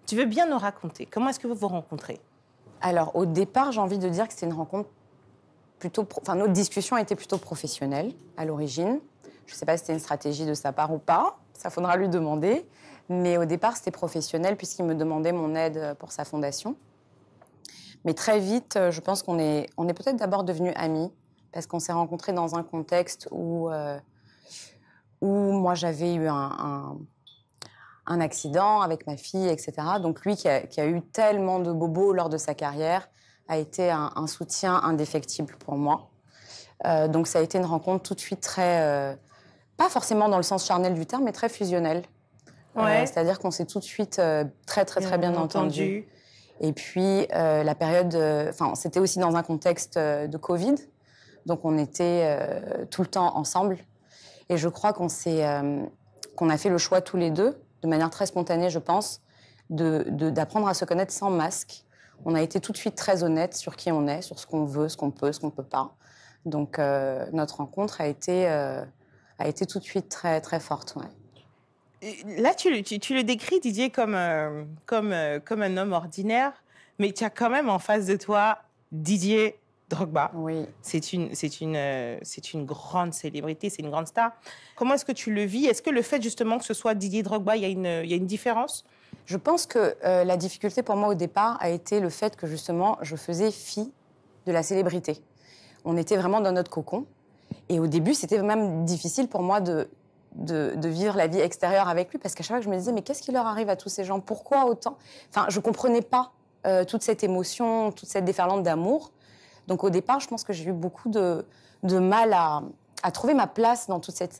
Tu veux bien nous raconter? Comment est-ce que vous vous rencontrez? Alors, au départ, j'ai envie de dire que c'était une rencontre plutôt... Enfin, notre discussion était plutôt professionnelle, à l'origine. Je ne sais pas si c'était une stratégie de sa part ou pas. Ça faudra lui demander. Mais au départ, c'était professionnel, puisqu'il me demandait mon aide pour sa fondation. Mais très vite, je pense on est peut-être d'abord devenus amis, parce qu'on s'est rencontrés dans un contexte où moi, j'avais eu un accident avec ma fille, etc. Donc lui, qui a eu tellement de bobos lors de sa carrière, a été un soutien indéfectible pour moi. Donc ça a été une rencontre tout de suite très... pas forcément dans le sens charnel du terme, mais très fusionnelle. Ouais. C'est-à-dire qu'on s'est tout de suite très bien entendu. Et puis, la période... Enfin, c'était aussi dans un contexte de Covid. Donc, on était tout le temps ensemble. Et je crois qu'on a fait le choix tous les deux, de manière très spontanée, je pense, d'apprendre à se connaître sans masque. On a été tout de suite très honnêtes sur qui on est, sur ce qu'on veut, ce qu'on peut, ce qu'on peut pas. Donc, notre rencontre a été tout de suite très forte, ouais. Là, tu le décris, Didier, comme un homme ordinaire, mais tu as quand même en face de toi Didier Drogba. Oui. C'est une grande célébrité, c'est une grande star. Comment est-ce que tu le vis? Est-ce que le fait justement que ce soit Didier Drogba, il y a une différence? Je pense que la difficulté pour moi au départ a été le fait que justement je faisais fi de la célébrité. On était vraiment dans notre cocon. Et au début, c'était même difficile pour moi de vivre la vie extérieure avec lui, parce qu'à chaque fois que je me disais, mais qu'est-ce qui leur arrive à tous ces gens? Pourquoi autant? Enfin, je ne comprenais pas toute cette émotion, toute cette déferlante d'amour. Donc au départ, je pense que j'ai eu beaucoup de mal à trouver ma place dans toute cette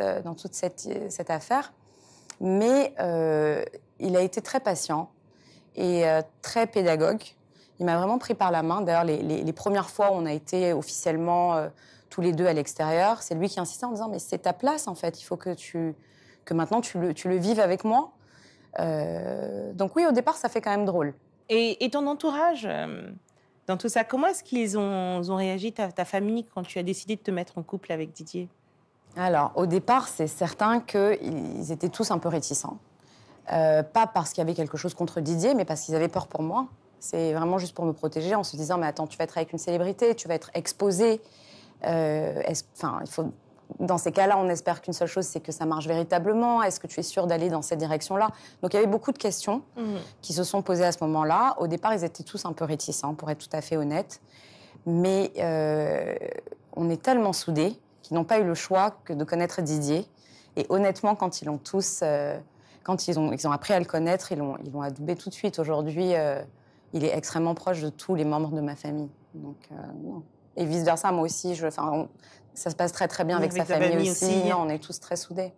affaire. Mais il a été très patient et très pédagogue. Il m'a vraiment pris par la main. D'ailleurs, les premières fois où on a été officiellement tous les deux à l'extérieur, c'est lui qui insistait en disant « Mais c'est ta place, en fait. Il faut que maintenant tu le vives avec moi. » Donc oui, au départ, ça fait quand même drôle. Et ton entourage, dans tout ça, comment est-ce qu'ils ont réagi, ta famille, quand tu as décidé de te mettre en couple avec Didier? Alors, au départ, c'est certain qu'ils étaient tous un peu réticents. Pas parce qu'il y avait quelque chose contre Didier, mais parce qu'ils avaient peur pour moi. C'est vraiment juste pour me protéger, en se disant « Mais attends, tu vas être avec une célébrité, tu vas être exposée. » Enfin, dans ces cas-là, on espère qu'une seule chose, c'est que ça marche véritablement. Est-ce que tu es sûre d'aller dans cette direction-là? Donc, il y avait beaucoup de questions qui se sont posées à ce moment-là. Au départ, ils étaient tous un peu réticents, pour être tout à fait honnête. Mais on est tellement soudés qu'ils n'ont pas eu le choix que de connaître Didier. Et honnêtement, quand ils ont appris à le connaître, ils l'ont adoubé tout de suite. Aujourd'hui, il est extrêmement proche de tous les membres de ma famille. Donc, non. Et vice-versa, moi aussi, ça se passe très bien avec sa famille aussi. Non, on est tous très soudés.